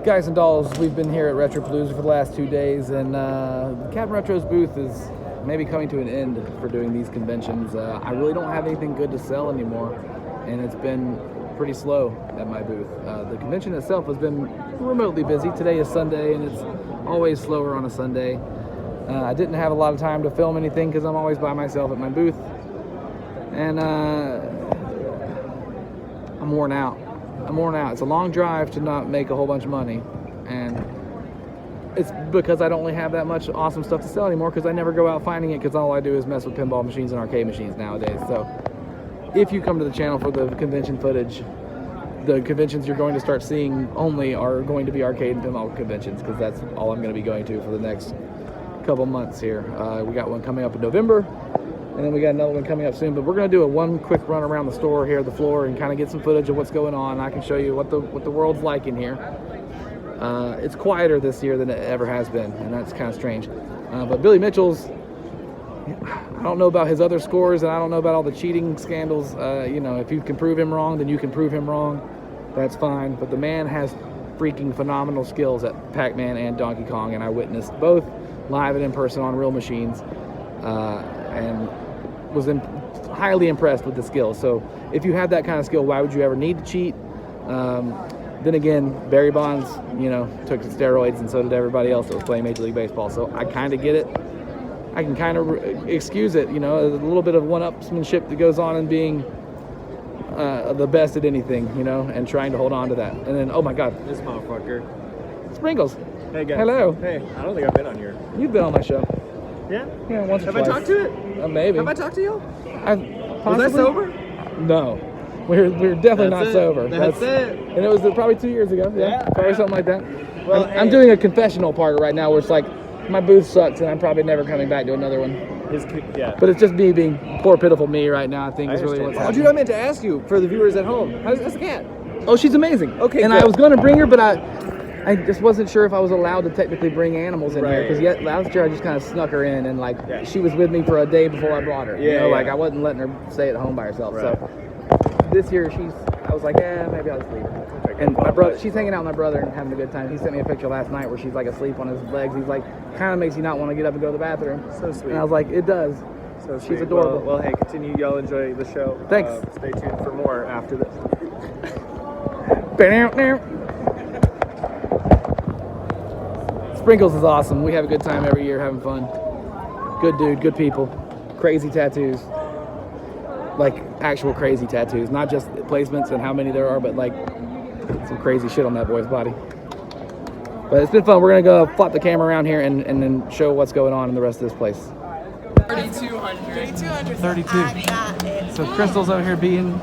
Guys and dolls, we've been here at Retropalooza for the last 2 days, and CaptNRetro's booth is maybe coming to an end for doing these conventions. I really don't have anything good to sell anymore, and it's been pretty slow at my booth. The convention itself has been remotely busy. Today is Sunday, and it's always slower on a Sunday. I didn't have a lot of time to film anything because I'm always by myself at my booth, and I'm worn out. It's a long drive to not make a whole bunch of money, and it's because I don't really have that much awesome stuff to sell anymore because I never go out finding it, because all I do is mess with pinball machines and arcade machines nowadays. So if you come to the channel for the convention footage, the conventions you're going to start seeing only are going to be arcade and pinball conventions, because that's all I'm going to be going to for the next couple months here. We got one coming up in November, and then we got another one coming up soon, but we're going to do one quick run around the store here, the floor, and kind of get some footage of what's going on. I can show you what the world's like in here. It's quieter this year than it ever has been, and that's kind of strange. But Billy Mitchell's, I don't know about his other scores, and I don't know about all the cheating scandals. You know, if you can prove him wrong, then you can prove him wrong. That's fine. But the man has freaking phenomenal skills at Pac-Man and Donkey Kong, and I witnessed both live and in person on real machines, and was highly impressed with the skill. So if you have that kind of skill, why would you ever need to cheat? Then again, Barry Bonds, you know, took steroids, and so did everybody else that was playing Major League Baseball. So I kind of get it. I can kind of excuse it, you know, a little bit of one-upsmanship that goes on in being the best at anything, you know, and trying to hold on to that. And then, oh my God, this motherfucker, Sprinkles. Hey guys. Hello. Hey, I don't think I've been on here. You've been on my show. Yeah? Yeah, once or Have twice. I talked to it? Maybe. Have I talked to you? Was I sober? No. We're definitely That's not it. sober. That's it. And it was probably 2 years ago. Yeah. Probably something like that. Well, I'm doing a confessional part right now where it's like, my booth sucks and I'm probably never coming back to another one. Yeah. But it's just me being poor, pitiful me right now, I think, is really what's Oh, happening. dude, I meant to ask you, for the viewers at home, how's the cat? Oh, she's amazing. Okay, and good. I was going to bring her, but I just wasn't sure if I was allowed to technically bring animals in here, because last year I just kind of snuck her in, and like she was with me for a day before I brought her. You know, like I wasn't letting her stay at home by herself. So this year I was like, maybe I'll just leave her. And my brother, she's hanging out with my brother and having a good time. He sent me a picture last night where she's like asleep on his legs. He's like, kind of makes you not want to get up and go to the bathroom. So sweet. And I was like, it does. So she's adorable. Well, hey, continue. Y'all enjoy the show. Thanks. Stay tuned for more after this. Sprinkles is awesome. We have a good time every year, having fun. Good dude, good people. Crazy tattoos. Like actual crazy tattoos, not just placements and how many there are, but like some crazy shit on that boy's body. But it's been fun. We're gonna go flop the camera around here and then show what's going on in the rest of this place. 3,200. 32. So Crystal's over here beating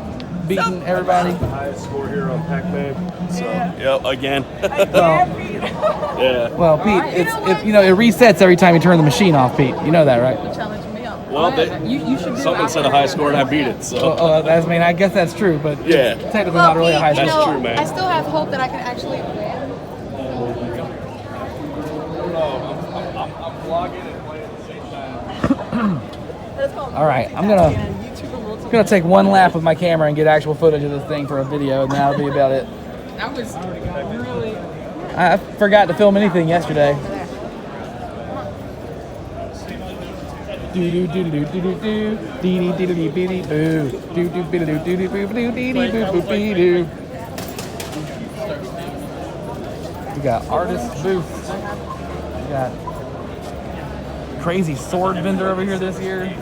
everybody. Highest score here on Pac-Man. So, Yep, again. yeah. Well, Pete, it resets every time you turn the machine off, Pete. You know that, right? Well, You should do someone said a high score and I beat it, so. I guess that's true, but Yeah. it's technically not really a high That's score. true, man. I still have hope that I can actually win. I'm vlogging and playing at the same time. All right, I'm gonna take one lap with my camera and get actual footage of this thing for a video, and that'll be about it. That was really... I forgot to film anything yesterday. We got artist booth. We got crazy sword vendor over here this year.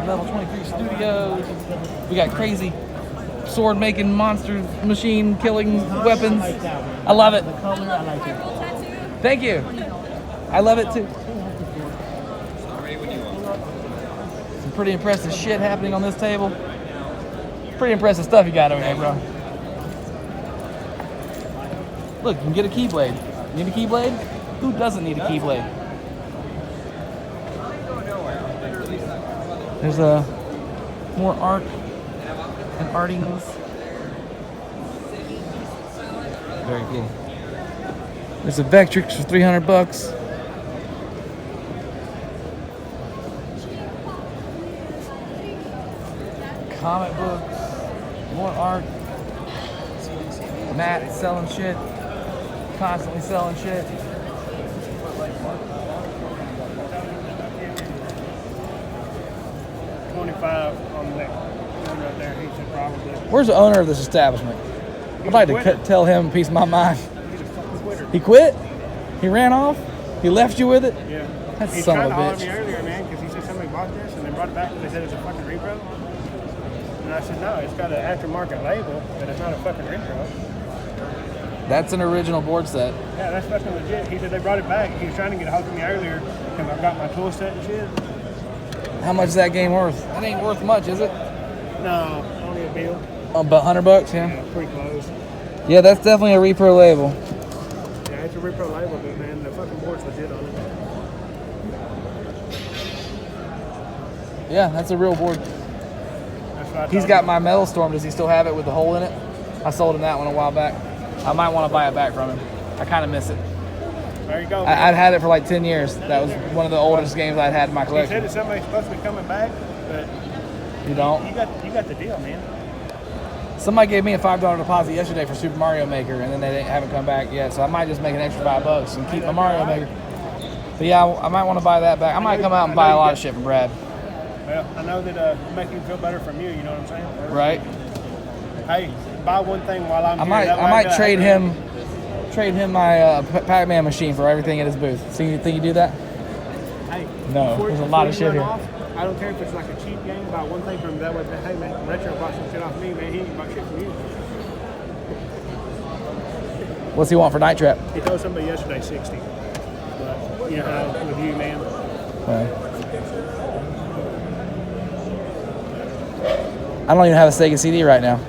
Level 23 Studios. We got crazy sword making monster machine killing weapons. I love it. Thank you. I love it too. Some pretty impressive shit happening on this table. Pretty impressive stuff you got over here, bro. Look, you can get a keyblade. You need a keyblade? Who doesn't need a keyblade? There's more art and artings. Very cool. There's a Vectrix for $300. Comic books, more art. Matt selling shit, constantly selling shit. $25 on the next one right there. He said probably. Where's the owner of this establishment? I'd like to tell him a piece of my mind. He's a fucking quitter. He quit? He ran off? He left you with it? Yeah. That's He's son trying of to a holler at bitch. me earlier, man, because he said somebody bought this and they brought it back and they said it's a fucking repro. And I said, no, it's got an aftermarket label, but it's not a fucking repro. That's an original board set. Yeah, that's fucking legit. He said they brought it back. He was trying to get a hold of me earlier because I got my tool set and shit. How much is that game worth? That ain't worth much, is it? No, only a bill. About $100, yeah? Yeah, pretty close. Yeah, that's definitely a repro label. Yeah, it's a repro label, but man, the fucking board's legit on it. Yeah, that's a real board. That's what I He's thought. got my Metal Storm. Does he still have it with the hole in it? I sold him that one a while back. I might want to buy it back from him. I kind of miss it. There you go. I'd had it for like 10 years. That was one of the oldest games I'd had in my He said collection. that somebody's supposed to be coming back, but You don't? you got the deal, man. Somebody gave me a $5 deposit yesterday for Super Mario Maker, and then they haven't come back yet. So I might just make an extra $5 and keep my Mario Maker. But yeah, I might want to buy that back. I might come out and buy a lot of shit from Brad. Well, I know that it'll make you feel better from you. You know what I'm saying? Right? Hey, buy one thing while I'm I here. might That way I might got- trade him my Pac-Man machine for everything in his booth. So you think you do that? Hey, No, before- there's a lot of before shit you here. run off, I don't care if it's like a cheap game. Buy one thing from that way. Hey man, Retro bought some shit off me, man. He ain't bought shit from you. What's he want for Night Trap? He told somebody yesterday 60. But you know how with you, man. I don't even have a Sega CD right now,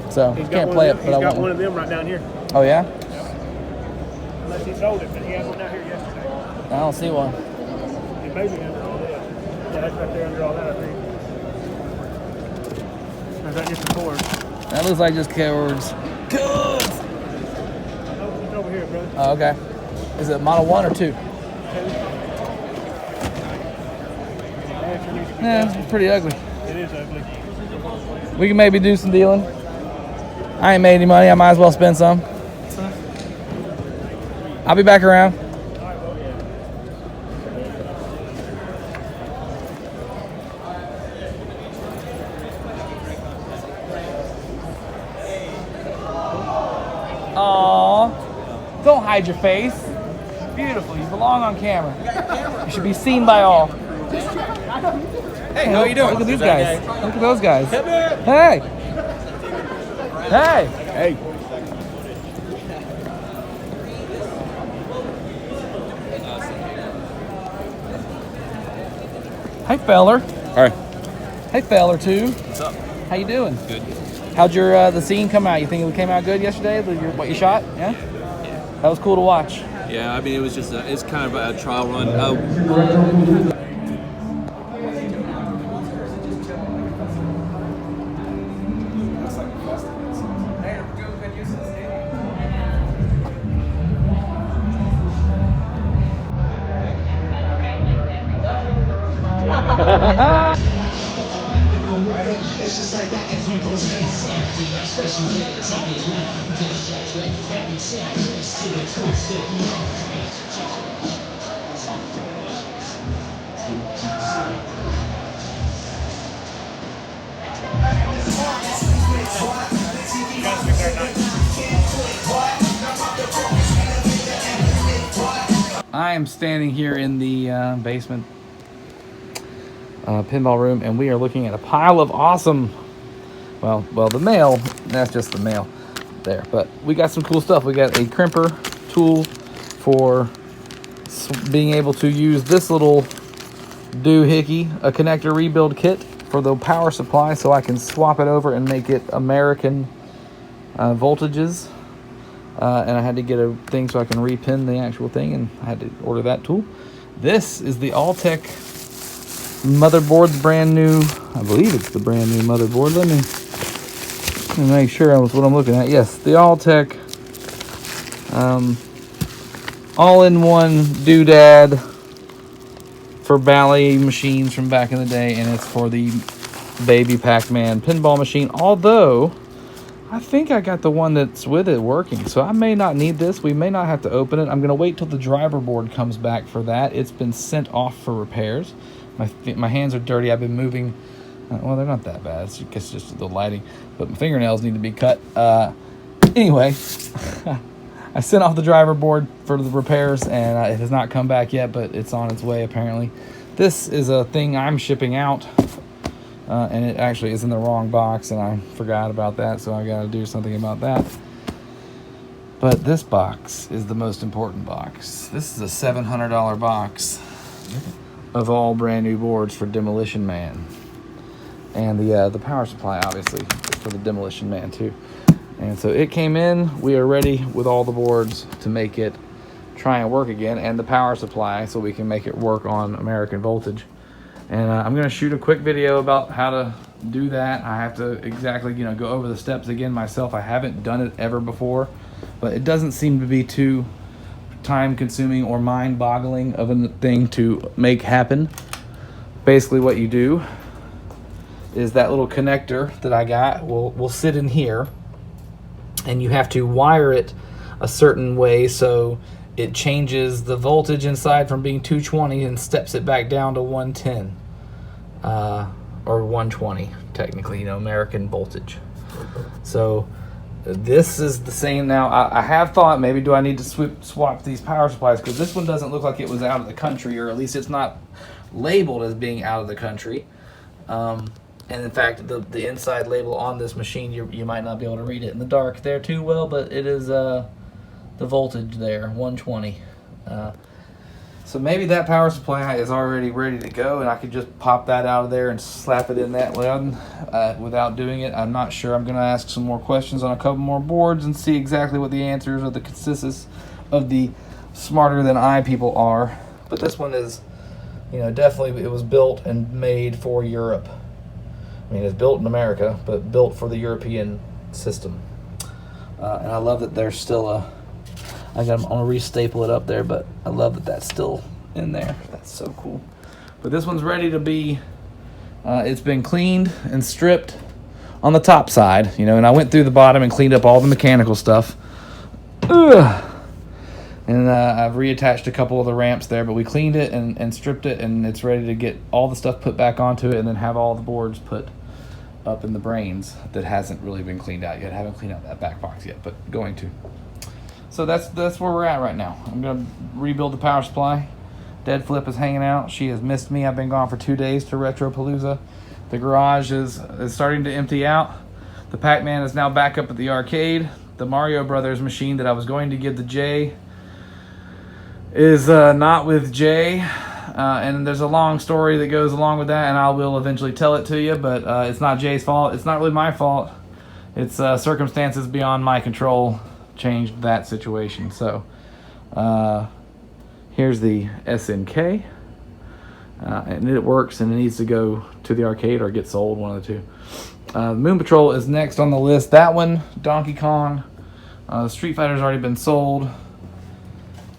so He's got can't one play of it. them, But I he's got want one of them right down here. Oh yeah? Unless he sold it, but he had one down here yesterday. I don't see one. It may be under all that. Yeah, that's right there under all that, I think. Or is that just the cord? That looks like just cords. Oh, it's over here, brother. Oh, okay. Is it Model 1 or 2? Yeah, it's pretty ugly. It is ugly. We can maybe do some dealing. I ain't made any money. I might as well spend some. I'll be back around. Aww. Don't hide your face. Beautiful. You belong on camera. You should be seen by all. Hey, how you doing? Look at these guys. Look at those guys. Hey. Hey. Hey. Hey, feller. All right. Hey, feller, too. What's up? How you doing? Good. How'd your the scene come out? You think it came out good yesterday? What you shot? Yeah. That was cool to watch. Yeah, I mean, it was just it's kind of a trial run. I am standing here in the basement pinball room, and we are looking at a pile of awesome. Well, the mail. That's just the mail there. But we got some cool stuff. We got a crimper tool for being able to use this little doohickey, a connector rebuild kit for the power supply, so I can swap it over and make it American voltages. And I had to get a thing so I can repin the actual thing, and I had to order that tool. This is the Alltech motherboard's brand new. I believe it's the brand new motherboard. Let me make sure that's what I'm looking at. Yes, the Alltech all-in-one doodad for ballet machines from back in the day, and it's for the baby Pac-Man pinball machine. Although I think I got the one that's with it working, so I may not need this. We may not have to open it. I'm going to wait till the driver board comes back for that. It's been sent off for repairs. My hands are dirty. I've been moving. Well, they're not that bad. It's just the lighting. But my fingernails need to be cut. Anyway, I sent off the driver board for the repairs, and it has not come back yet, but it's on its way apparently. This is a thing I'm shipping out. And it actually is in the wrong box, and I forgot about that, so I got to do something about that. But this box is the most important box. This is a $700 box of all brand new boards for Demolition Man. And the power supply, obviously, is for the Demolition Man, too. And so it came in. We are ready with all the boards to make it try and work again, and the power supply so we can make it work on American voltage. And I'm going to shoot a quick video about how to do that. I have to exactly, go over the steps again myself. I haven't done it ever before, but it doesn't seem to be too time-consuming or mind-boggling of a thing to make happen. Basically what you do is that little connector that I got will sit in here, and you have to wire it a certain way so it changes the voltage inside from being 220 and steps it back down to 110. Or 120, technically, American voltage. So this is the same now. I have thought, maybe do I need to swap these power supplies, because this one doesn't look like it was out of the country, or at least it's not labeled as being out of the country. And in fact, the inside label on this machine, you might not be able to read it in the dark there too well, but it is the voltage there, 120. So maybe that power supply is already ready to go, and I could just pop that out of there and slap it in that one without doing it. I'm not sure. I'm going to ask some more questions on a couple more boards and see exactly what the answers of the consensus of the smarter than I people are. But this one is, definitely it was built and made for Europe. I mean, it's built in America, but built for the European system. And I love that there's still I'm gonna restaple it up there, but I love that that's still in there. That's so cool. But this one's ready to be, it's been cleaned and stripped on the top side, and I went through the bottom and cleaned up all the mechanical stuff. Ugh. And I've reattached a couple of the ramps there, but we cleaned it and stripped it, and it's ready to get all the stuff put back onto it and then have all the boards put up in the brains that hasn't really been cleaned out yet. I haven't cleaned out that back box yet, but going to. So that's where we're at right now. I'm going to rebuild the power supply. Dead Flip is hanging out. She has missed me. I've been gone for 2 days to Retropalooza. The garage is starting to empty out. The Pac-Man is now back up at the arcade. The Mario Brothers machine that I was going to give to Jay is not with Jay. And there's a long story that goes along with that, and I will eventually tell it to you, but it's not Jay's fault. It's not really my fault. It's circumstances beyond my control changed that situation. So here's the SNK, and it works, and it needs to go to the arcade or get sold, one of the two. Moon Patrol is next on the list. That one, Donkey Kong, Street Fighter's already been sold.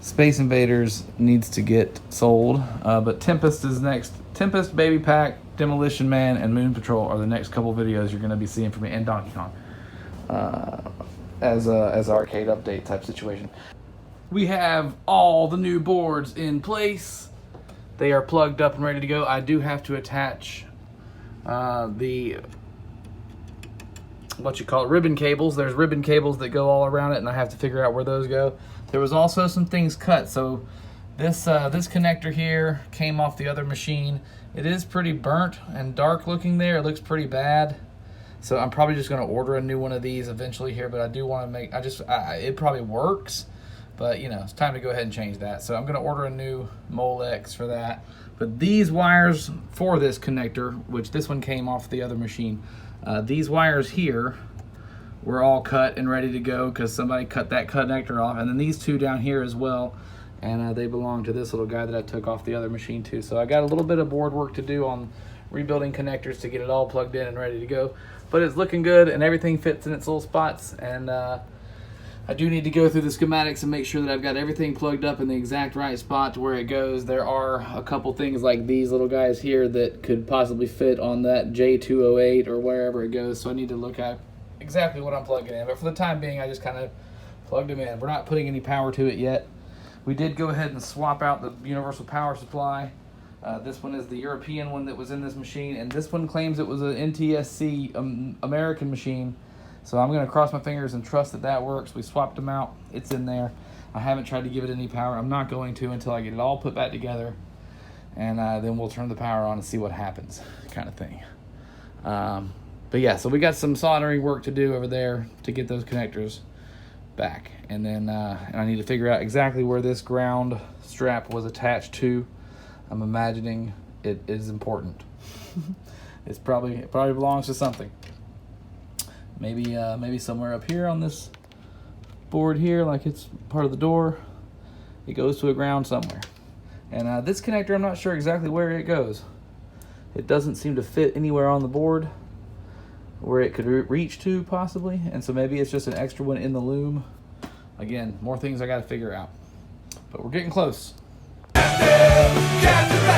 Space Invaders needs to get sold, but Tempest is next. Tempest, Baby Pack, Demolition Man, and Moon Patrol are the next couple videos you're going to be seeing from me, and Donkey Kong. As arcade update type situation. We have all the new boards in place. They are plugged up and ready to go. I do have to attach the ribbon cables. There's ribbon cables that go all around it, and I have to figure out where those go. There was also some things cut. So this connector here came off the other machine. It is pretty burnt and dark looking there. It looks pretty bad. So I'm probably just going to order a new one of these eventually here, but I do want to make, it probably works, but it's time to go ahead and change that. So I'm going to order a new Molex for that. But these wires for this connector, which this one came off the other machine, these wires here were all cut and ready to go because somebody cut that connector off. And then these two down here as well, and they belong to this little guy that I took off the other machine too. So I got a little bit of board work to do on rebuilding connectors to get it all plugged in and ready to go. But it's looking good, and everything fits in its little spots. And I do need to go through the schematics and make sure that I've got everything plugged up in the exact right spot to where it goes. There are a couple things like these little guys here that could possibly fit on that J208 or wherever it goes. So I need to look at exactly what I'm plugging in, but for the time being, I just kind of plugged them in. We're not putting any power to it yet. We did go ahead and swap out the universal power supply. This one is the European one that was in this machine, and this one claims it was an NTSC American machine. So I'm going to cross my fingers and trust that that works. We swapped them out. It's in there. I haven't tried to give it any power. I'm not going to until I get it all put back together, and then we'll turn the power on and see what happens, kind of thing. But yeah, so we got some soldering work to do over there to get those connectors back, and then and I need to figure out exactly where this ground strap was attached to. I'm imagining it is important. It probably belongs to something. Maybe somewhere up here on this board here, like it's part of the door. It goes to a ground somewhere. And this connector, I'm not sure exactly where it goes. It doesn't seem to fit anywhere on the board where it could reach to, possibly. And so maybe it's just an extra one in the loom. Again, more things I got to figure out. But we're getting close. CaptNRetro.